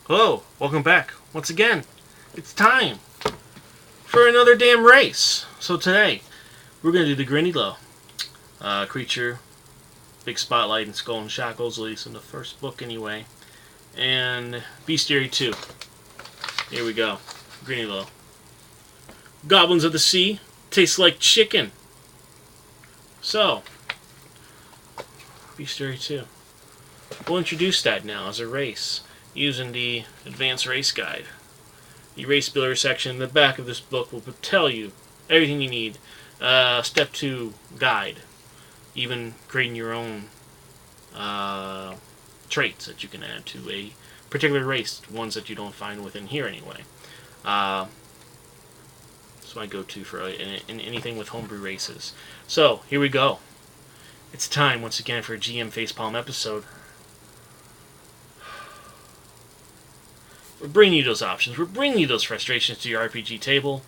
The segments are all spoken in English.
Hello, welcome back. Once again, it's time for another damn race. So today, we're going to do the Grindylow. Creature, big spotlight and skull and shackles, at least in the first book anyway. And Bestiary 2. Here we go. Grindylow. Goblins of the sea taste like chicken. So, Bestiary 2. We'll introduce that now as a race, using the Advanced Race Guide. The Race Builder section in the back of this book will tell you everything you need. Step 2 guide. Even creating your own traits that you can add to a particular race, ones that you don't find within here anyway. That's my go-to for anything with homebrew races. So, here we go. It's time once again for a GM Facepalm episode. We're bringing you those options. We're bringing you those frustrations to your RPG table.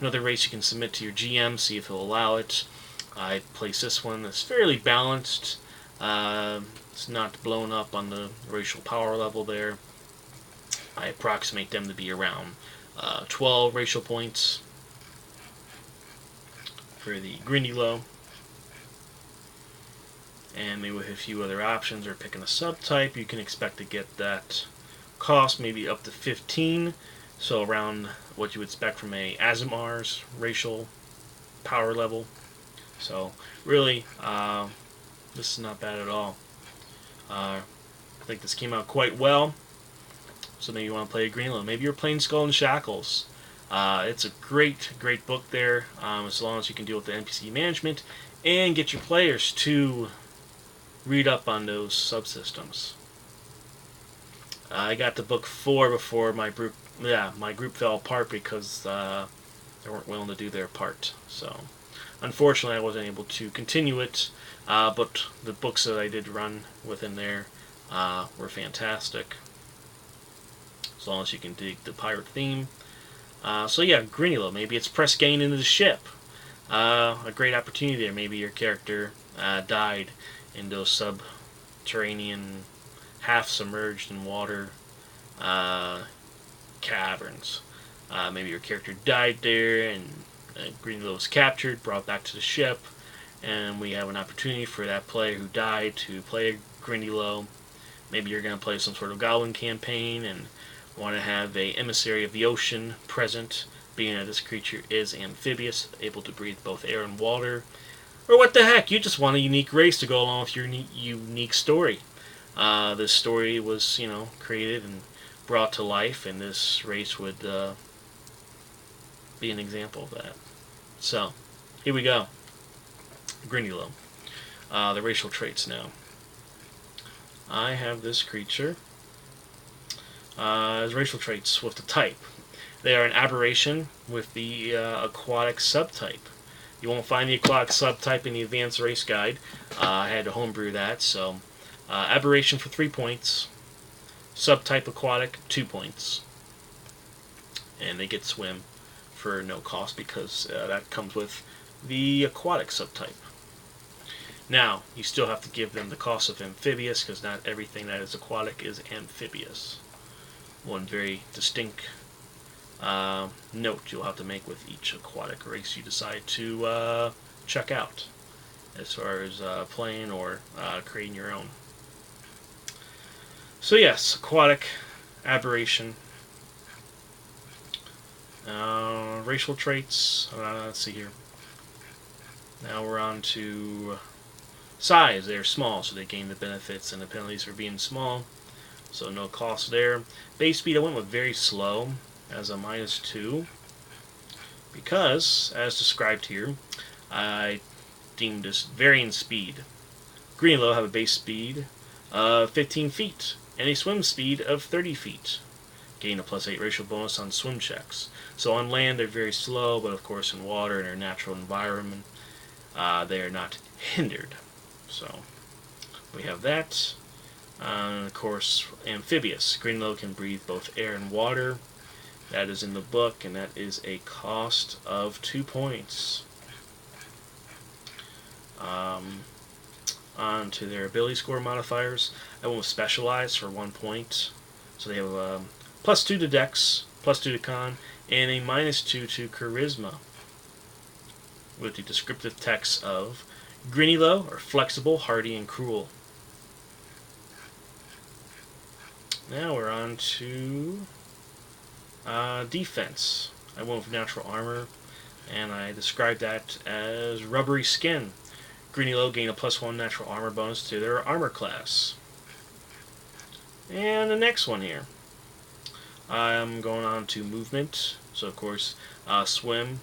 Another race you can submit to your GM, see if he'll allow it. I place this one that's fairly balanced. It's not blown up on the racial power level there. I approximate them to be around 12 racial points for the Grindylow. And maybe with a few other options or picking a subtype, you can expect to get that cost maybe up to 15, so around what you would expect from a Aasimar's racial power level. So really, this is not bad at all. I think this came out quite well. So maybe you want to play a Grindylow. Maybe you're playing Skull and Shackles. It's a great book there, as long as you can deal with the NPC management and get your players to read up on those subsystems. I got to book 4 before my group fell apart because they weren't willing to do their part. So, unfortunately, I wasn't able to continue it. But the books that I did run within there were fantastic, as long as you can dig the pirate theme. So yeah, Grindylow. Maybe it's press gain into the ship. A great opportunity there. Maybe your character died in those subterranean, half-submerged in water caverns. Maybe your character died there, and Grindylow was captured, brought back to the ship, and we have an opportunity for that player who died to play a Grindylow. Maybe you're going to play some sort of Goblin campaign and want to have a emissary of the ocean present, being that this creature is amphibious, able to breathe both air and water. Or what the heck, you just want a unique race to go along with your unique story. This story was, created and brought to life, and this race would be an example of that. So, here we go. Grindylow. The racial traits now. I have this creature as racial traits with the type. They are an aberration with the aquatic subtype. You won't find the aquatic subtype in the Advanced Race Guide. I had to homebrew that, so aberration for 3 points, subtype aquatic 2 points, and they get swim for no cost because that comes with the aquatic subtype. Now, you still have to give them the cost of amphibious, because not everything that is aquatic is amphibious. One very distinct note you'll have to make with each aquatic race you decide to check out, as far as playing or creating your own. So yes, aquatic, aberration, racial traits. Let's see here. Now we're on to size. They're small, so they gain the benefits and the penalties for being small, so no cost there. Base speed I went with very slow as a -2, because, as described here, I deemed this varying speed. Grindylow have a base speed of 15 feet and a swim speed of 30 feet. Gain a +8 racial bonus on swim checks. So on land they're very slow, but of course in water, in their natural environment, they are not hindered. So we have that. Of course, amphibious. Grindylow can breathe both air and water. That is in the book, and that is a cost of 2 points. On to their ability score modifiers. I went with Specialize for 1 point. So they have +2 to Dex, +2 to Con, and a -2 to Charisma. With the descriptive text of Grindylow are flexible, hardy, and cruel. Now we're on to defense. I went with natural armor, and I described that as rubbery skin. Grindylow gain a +1 natural armor bonus to their armor class. And the next one here, I'm going on to movement. So of course, swim,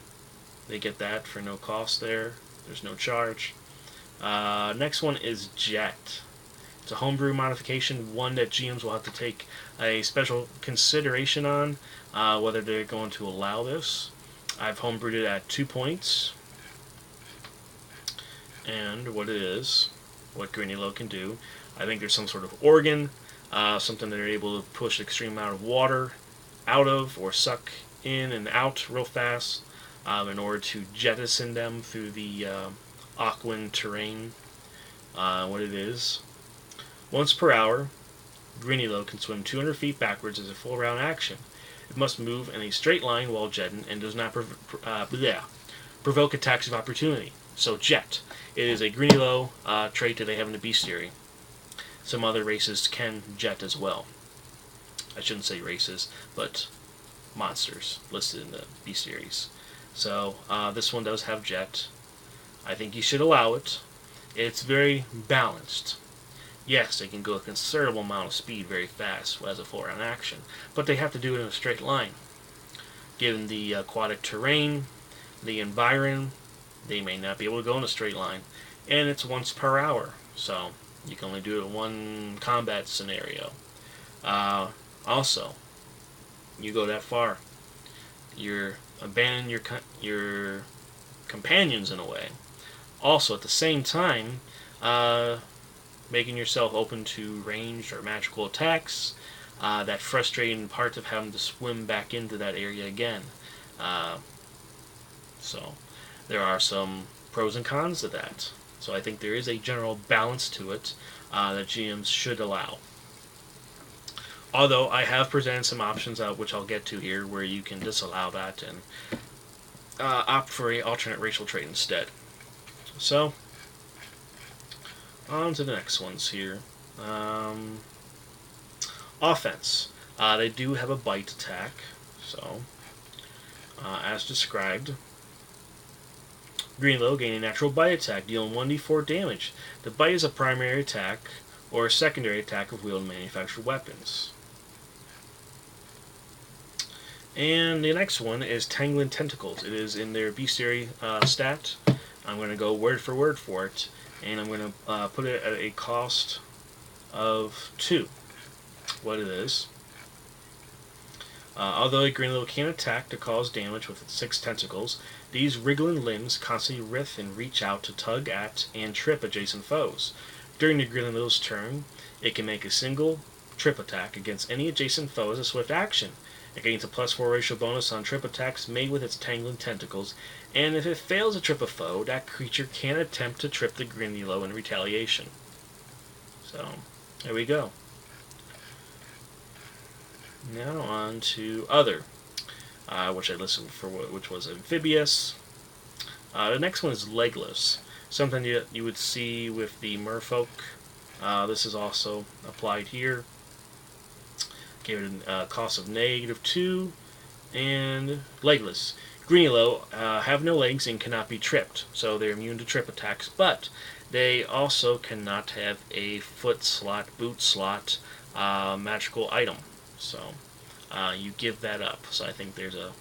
they get that for no cost there. There's no charge. Next one is jet. It's a homebrew modification, one that GMs will have to take a special consideration on, whether they're going to allow this. I've homebrewed it at 2 points. And what it is, what Grindylow can do, I think there's some sort of organ, something that they're able to push an extreme amount of water out of or suck in and out real fast in order to jettison them through the aquan terrain. What it is, once per hour, Grindylow can swim 200 feet backwards as a full round action. It must move in a straight line while jetting and does not provoke attacks of opportunity. So jet. It is a Grindylow trait that they have in the bestiary. Some other races can jet as well. I shouldn't say races, but monsters listed in the bestiaries. So this one does have jet. I think you should allow it. It's very balanced. Yes, they can go a considerable amount of speed very fast as a full round action, but they have to do it in a straight line. Given the aquatic terrain, the environment, they may not be able to go in a straight line, and it's once per hour, so you can only do it in one combat scenario. Also, you go that far, you're abandoning your companions in a way. Also, at the same time, making yourself open to ranged or magical attacks. That frustrating part of having to swim back into that area again. So there are some pros and cons to that. So I think there is a general balance to it that GMs should allow. Although I have presented some options, which I'll get to here, where you can disallow that and opt for an alternate racial trait instead. So, on to the next ones here. Offense. They do have a bite attack, so as described, Grindylow gain a natural bite attack, dealing 1d4 damage. The bite is a primary attack or a secondary attack of wielded manufactured weapons. And the next one is Tangling Tentacles. It is in their bestiary stat. I'm going to go word for it, and I'm going to put it at a cost of 2. What it is. Although Grindylow can attack to cause damage with its 6 tentacles, these wriggling limbs constantly writhe and reach out to tug at and trip adjacent foes. During the Grindylow's turn, it can make a single trip attack against any adjacent foe as a swift action. It gains a +4 racial bonus on trip attacks made with its tangling tentacles, and if it fails to trip a foe, that creature can attempt to trip the Grindylow in retaliation. So, there we go. Now on to other, which I listed for, which was Amphibious. The next one is Legless, something you would see with the merfolk. This is also applied here. Gave it a cost of -2, and Legless. Grindylow have no legs and cannot be tripped, so they're immune to trip attacks, but they also cannot have a foot slot, boot slot, magical item. So you give that up. So I think there's a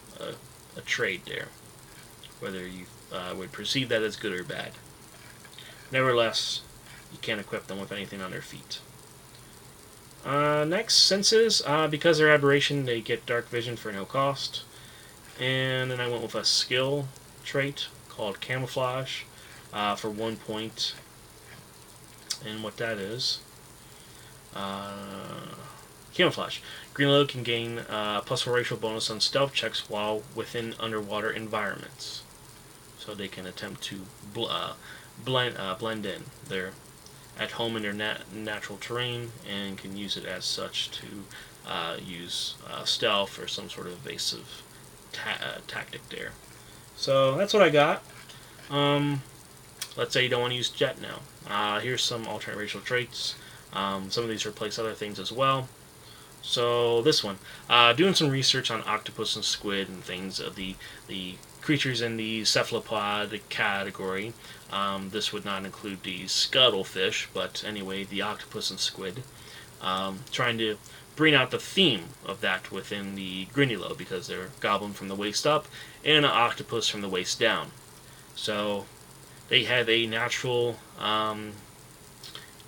trade there, whether you would perceive that as good or bad. Nevertheless, you can't equip them with anything on their feet. Next, senses. Because they're Aberration, they get Darkvision for no cost. And then I went with a skill trait called Camouflage for 1 point. And what that is, Camouflage. Grindylow can gain +4 racial bonus on stealth checks while within underwater environments. So they can attempt to blend in. They're at home in their natural terrain and can use it as such to use stealth or some sort of evasive tactic there. So that's what I got. Let's say you don't want to use jet now. Here's some alternate racial traits. Some of these replace other things as well. So this one, doing some research on octopus and squid and things of the creatures in the Cephalopod category. This would not include the scuttlefish, but anyway, the octopus and squid. Trying to bring out the theme of that within the Grindylow, because they're goblin from the waist up and an octopus from the waist down. So they have a natural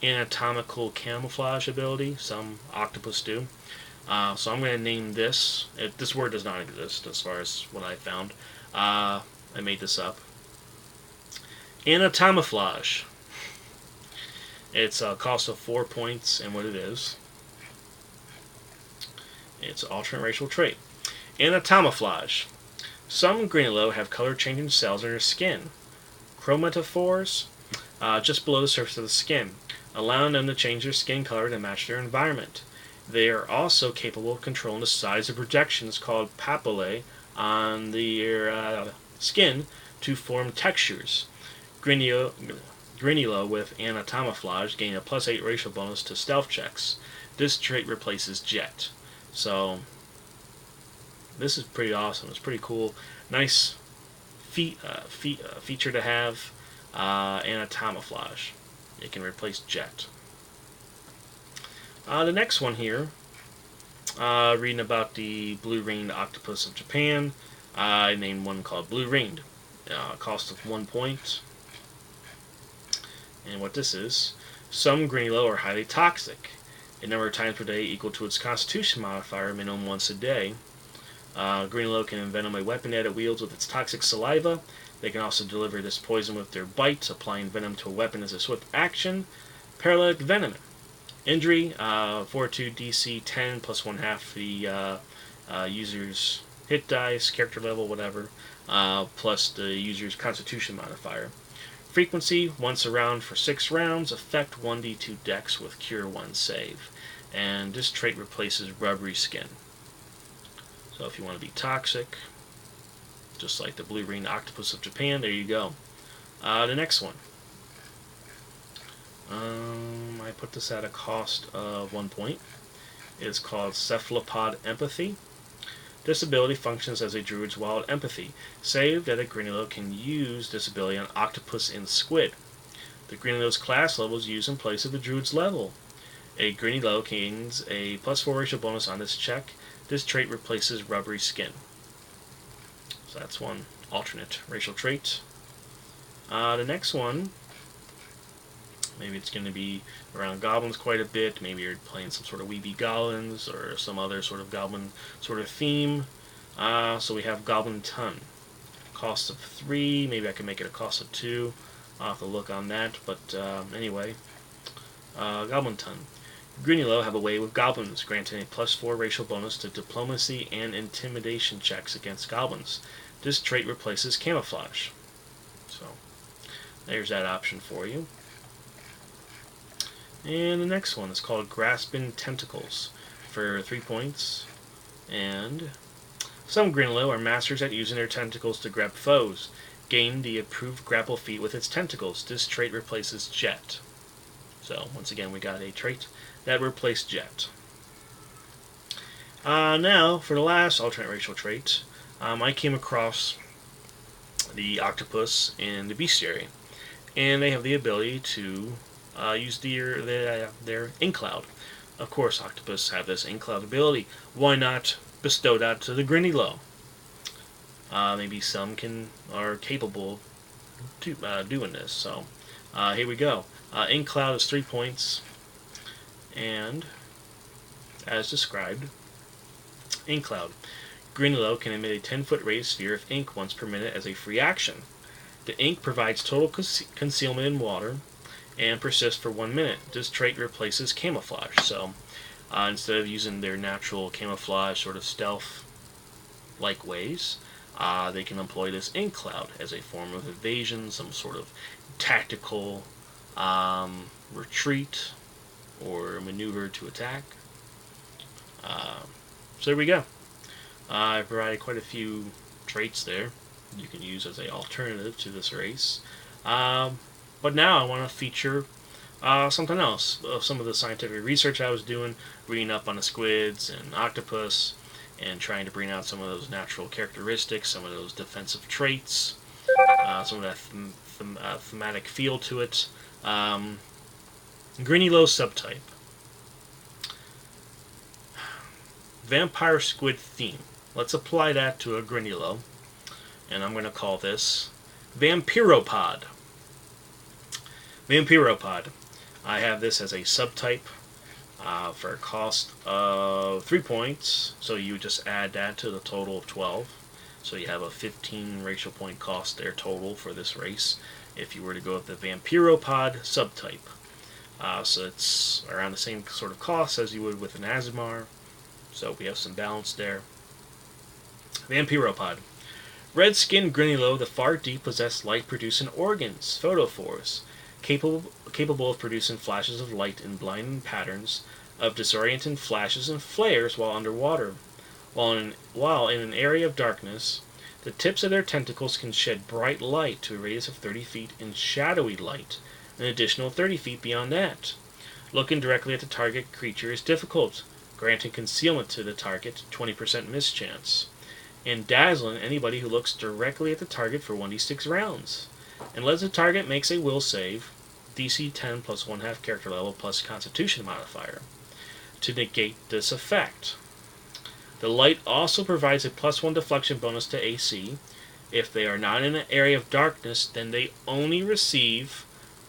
anatomical camouflage ability. Some octopus do. So I'm going to name this. This word does not exist as far as what I found. I made this up. Anatomiflage. It's a cost of 4 points, and what it is, it's an alternate racial trait. Anatomiflage. Some Grindylow have color-changing cells in their skin. Chromatophores, just below the surface of the skin, allowing them to change their skin color to match their environment. They are also capable of controlling the size of projections called papillae on their skin to form textures. Grindylow with Anatomiflage gain a +8 racial bonus to stealth checks. This trait replaces jet. So this is pretty awesome. It's pretty cool. Nice feature to have. Anatomiflage. It can replace jet. The next one here, reading about the blue-ringed octopus of Japan. I named one called blue-ringed. Cost of 1 point. And what this is, some Grindylow are highly toxic. A number of times per day equal to its constitution modifier, minimum once a day. Grindylow can envenom a weapon that it wields with its toxic saliva. They can also deliver this poison with their bite. Applying venom to a weapon is a swift action. Paralytic venom. Injury, Fortitude DC 10 plus 1/2 the user's hit dice, character level, whatever, plus the user's constitution modifier. Frequency, once a round for 6 rounds. Effect 1d2 dex with cure 1 save. And this trait replaces rubbery skin. So if you want to be toxic, just like the blue-ringed octopus of Japan, there you go. The next one. I put this at a cost of 1 point. It's called Cephalopod Empathy. This ability functions as a druid's wild empathy, save that a Grindylow can use this ability on octopus and squid. The Grindylow's class level is used in place of the druid's level. A Grindylow gains a +4 racial bonus on this check. This trait replaces rubbery skin. So that's one alternate racial trait. The next one, maybe it's going to be around goblins quite a bit. Maybe you're playing some sort of weeby goblins or some other sort of goblin sort of theme. So we have Goblin-Tongue. Cost of 3. Maybe I can make it a cost of 2. I'll have to look on that. But anyway, Goblin-Tongue. Grindylow have a way with goblins, granting a +4 racial bonus to diplomacy and intimidation checks against goblins. This trait replaces camouflage. So there's that option for you. And the next one is called Grasping Tentacles for 3 points. And some Grindylow are masters at using their tentacles to grab foes. Gain the approved grapple feat with its tentacles. This trait replaces jet. So once again, we got a trait that replaced jet. Now for the last alternate racial trait, I came across the octopus and the bestiary, and they have the ability to use their ink cloud. Of course, octopus have this ink cloud ability. Why not bestow that to the Grindylow? Maybe some are capable of doing this. So here we go. Ink cloud is 3 points, and as described, ink cloud. Grindylow can emit a 10-foot radius sphere of ink once per minute as a free action. The ink provides total concealment in water and persists for 1 minute. This trait replaces camouflage. So instead of using their natural camouflage sort of stealth-like ways, they can employ this ink cloud as a form of evasion, some sort of tactical retreat, or maneuver to attack. So there we go. I provided quite a few traits there you can use as an alternative to this race. But now I want to feature something else. Some of the scientific research I was doing, reading up on the squids and octopus, and trying to bring out some of those natural characteristics, some of those defensive traits, some of that thematic feel to it. Grindylow subtype. Vampire squid theme. Let's apply that to a Grindylow, and I'm going to call this Vampyropod. Vampyropod. I have this as a subtype for a cost of 3 points, so you just add that to the total of 12. So you have a 15 racial point cost there total for this race if you were to go with the Vampyropod subtype. So it's around the same sort of cost as you would with an Aasimar. So we have some balance there. Vampyropod. Red-skinned Grindylow, the far deep possess light-producing organs, photophores, capable of producing flashes of light in blinding patterns of disorienting flashes and flares while underwater. While in an area of darkness, the tips of their tentacles can shed bright light to a radius of 30 feet and shadowy light, an additional 30 feet beyond that. Looking directly at the target creature is difficult, granting concealment to the target, 20% mischance, and dazzling anybody who looks directly at the target for 1d6 rounds. Unless the target makes a will save, DC 10 plus 1/2 character level plus Constitution modifier, to negate this effect. The light also provides a +1 deflection bonus to AC. If they are not in an area of darkness, then they only receive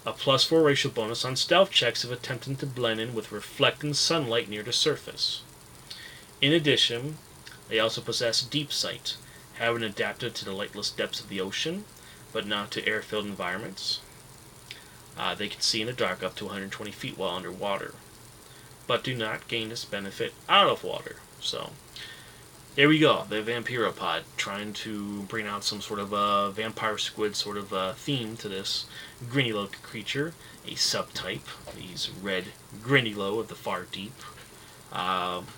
a +4 racial bonus on stealth checks if attempting to blend in with reflecting sunlight near the surface. In addition, they also possess deep sight, having adapted to the lightless depths of the ocean, but not to air-filled environments. They can see in the dark up to 120 feet while underwater, but do not gain this benefit out of water. So, there we go, the Vampyropod, trying to bring out some sort of a vampire squid sort of theme to this Grindylow creature, a subtype, these red Grindylow of the far deep.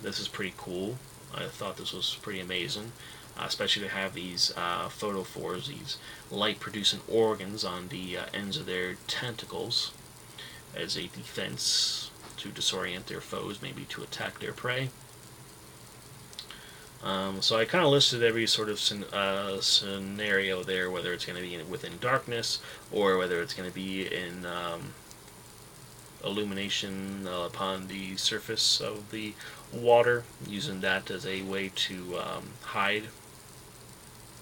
This is pretty cool. I thought this was pretty amazing, especially to have these photophores, these light-producing organs on the ends of their tentacles as a defense to disorient their foes, maybe to attack their prey. So I kind of listed every sort of scenario there, whether it's going to be within darkness or whether it's going to be in illumination upon the surface of the water, using that as a way to hide,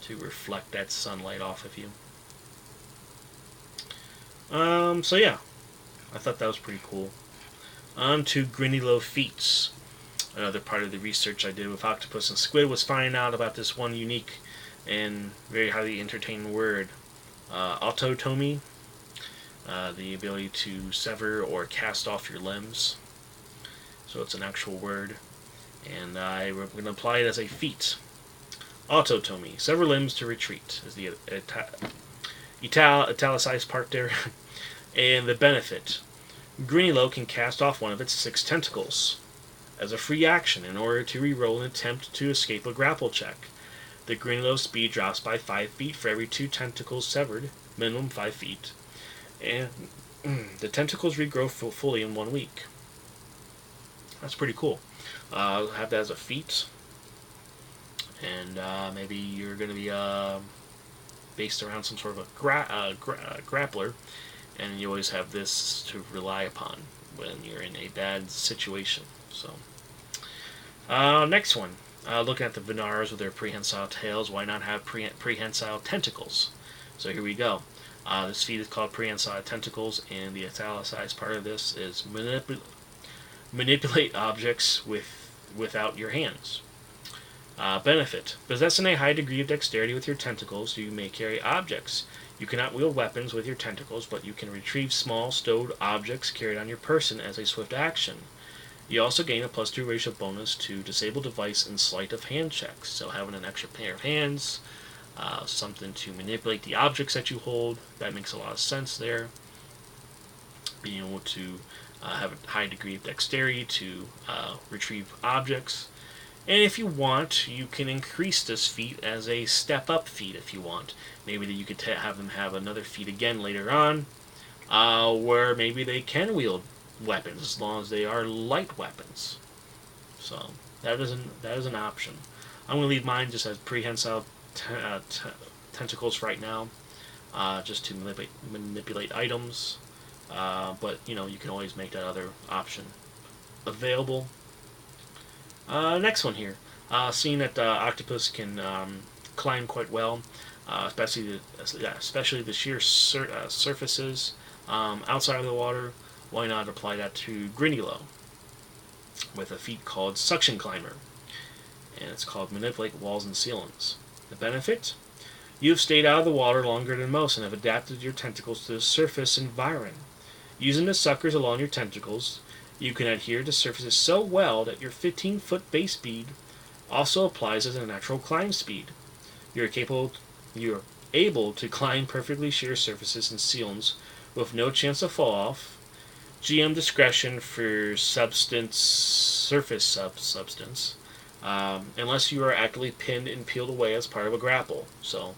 to reflect that sunlight off of you. So yeah, I thought that was pretty cool. On to Grindylow feats. Another part of the research I did with octopus and squid was finding out about this one unique and very highly entertaining word, autotomy, the ability to sever or cast off your limbs. So it's an actual word, and I'm going to apply it as a feat. Autotomy, sever limbs to retreat, is the italicized part there. And the benefit, Grindylow can cast off one of its 6 tentacles as a free action in order to reroll an attempt to escape a grapple check. The Grindylow speed drops by 5 feet for every 2 tentacles severed, minimum 5 feet, and the tentacles regrow fully in 1 week. That's pretty cool. I'll have that as a feat, and maybe you're going to be based around some sort of a grappler, and you always have this to rely upon when you're in a bad situation. So, next one. Looking at the Venars with their prehensile tails, why not have prehensile tentacles? So here we go. This feat is called Prehensile Tentacles, and the italicized part of this is manipulate objects without your hands. Benefit. Possessing a high degree of dexterity with your tentacles, you may carry objects. You cannot wield weapons with your tentacles, but you can retrieve small, stowed objects carried on your person as a swift action. You also gain a +2 racial bonus to disable device and sleight of hand checks. So having an extra pair of hands, something to manipulate the objects that you hold, that makes a lot of sense there. being able to have a high degree of dexterity to retrieve objects. And if you want, you can increase this feat as a step-up feat if you want. Maybe that you could have them have another feat again later on, where maybe they can wield weapons as long as they are light weapons. So that is an option. I'm going to leave mine just as prehensile tentacles right now, just to manipulate items. But you can always make that other option available. Next one here. Seeing that octopus can climb quite well, especially the sheer surfaces outside of the water, why not apply that to Grindylow with a feat called Suction Climber, and it's called Manipulate Walls and Ceilings. The benefit? You have stayed out of the water longer than most and have adapted your tentacles to the surface environment. Using the suckers along your tentacles, you can adhere to surfaces so well that your 15-foot base speed also applies as a natural climb speed. You're able to climb perfectly sheer surfaces and ceilings with no chance of fall off. GM discretion for surface substance, unless you are actively pinned and peeled away as part of a grapple. So,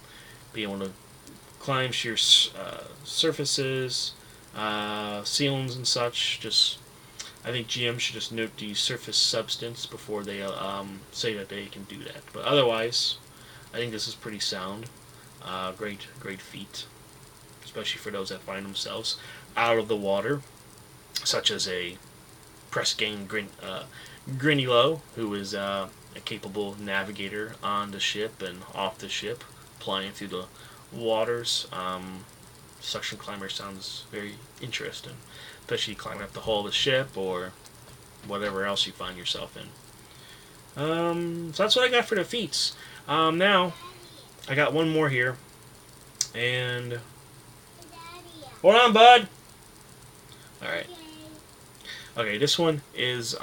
being able to climb sheer surfaces, ceilings and such, I think GM should just note the surface substance before they say that they can do that. But otherwise, I think this is pretty sound. Great feat, especially for those that find themselves out of the water, such as a press gang Grindylow, who is a capable navigator on the ship and off the ship, flying through the waters. Suction climber sounds very interesting, especially climbing up the hull of the ship or whatever else you find yourself in. So that's what I got for the feats. Now, I got one more here, and hold on, bud. All right. Okay, this one is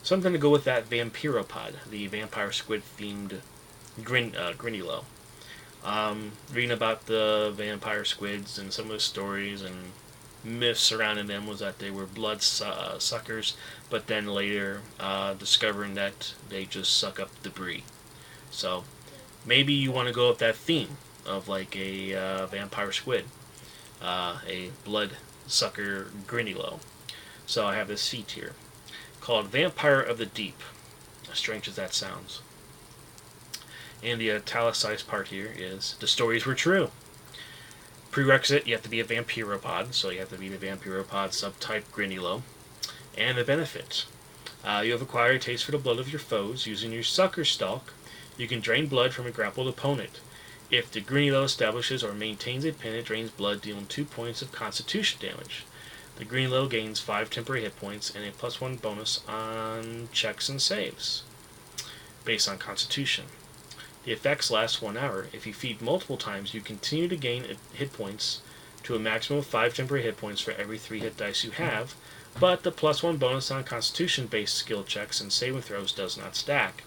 something to go with that Vampyropod, the vampire squid themed Grindylow. Reading about the vampire squids and some of the stories and myths surrounding them was that they were blood suckers, but then later discovering that they just suck up debris. So maybe you want to go with that theme of like a vampire squid, a blood sucker Grindylow. So I have this feat here called Vampire of the Deep, as strange as that sounds. And the italicized part here is the stories were true. Prerequisite, you have to be a Vampyropod, so you have to be the Vampyropod subtype Grindylow. And the benefit, you have acquired a taste for the blood of your foes. Using your sucker stalk, you can drain blood from a grappled opponent. If the Grindylow establishes or maintains a pin, it drains blood, dealing 2 points of constitution damage. The Grindylow gains 5 temporary hit points and a +1 bonus on checks and saves, based on constitution. The effects last 1 hour. If you feed multiple times, you continue to gain hit points to a maximum of 5 temporary hit points for every 3 hit dice you have, but the +1 bonus on constitution-based skill checks and saving throws does not stack.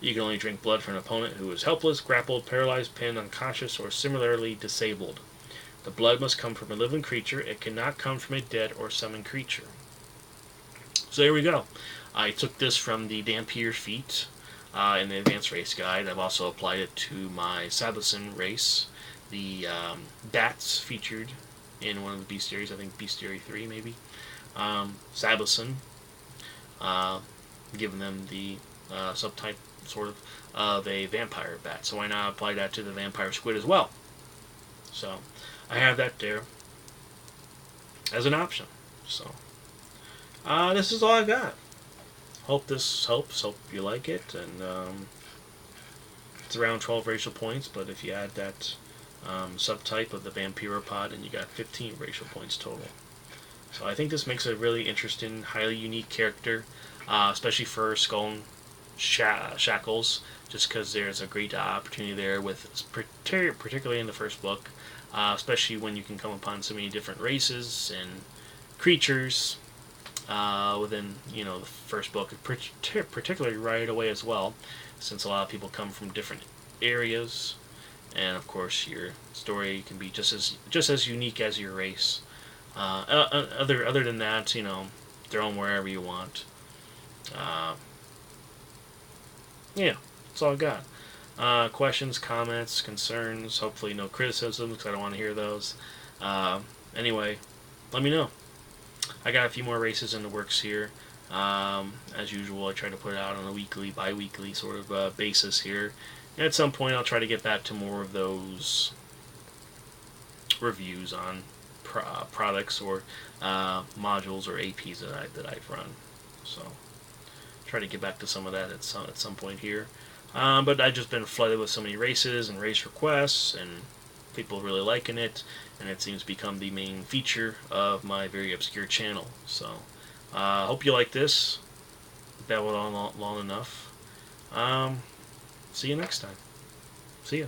You can only drink blood from an opponent who is helpless, grappled, paralyzed, pinned, unconscious, or similarly disabled. The blood must come from a living creature. It cannot come from a dead or summoned creature. So there we go. I took this from the Dampier feat in the Advanced Race Guide. I've also applied it to my Sabison race. The bats featured in one of the bestiaries, I think Bestiary 3 maybe. Sabison, giving them the subtype sort of a vampire bat. So why not apply that to the vampire squid as well? So I have that there as an option. So this is all I got. Hope this helps. Hope you like it. And it's around 12 racial points, but if you add that subtype of the Vampyropod, and you got 15 racial points total. So I think this makes a really interesting, highly unique character, especially for Skull and Shackles, just because there's a great opportunity there with, particularly in the first book, especially when you can come upon so many different races and creatures within, the first book, particularly right away as well, since a lot of people come from different areas and of course your story can be just as unique as your race. Other than that, throw them wherever you want. Yeah, that's all I got. Questions, comments, concerns, hopefully no criticisms, because I don't want to hear those. Anyway, let me know. I got a few more races in the works here. As usual, I try to put it out on a weekly, bi-weekly sort of basis here. And at some point, I'll try to get back to more of those reviews on products or modules or APs that I've run. So, try to get back to some of that at some point here. But I've just been flooded with so many races and race requests, and people really liking it, and it seems to become the main feature of my very obscure channel. So, hope you like this. Babbled on long enough. See you next time. See ya.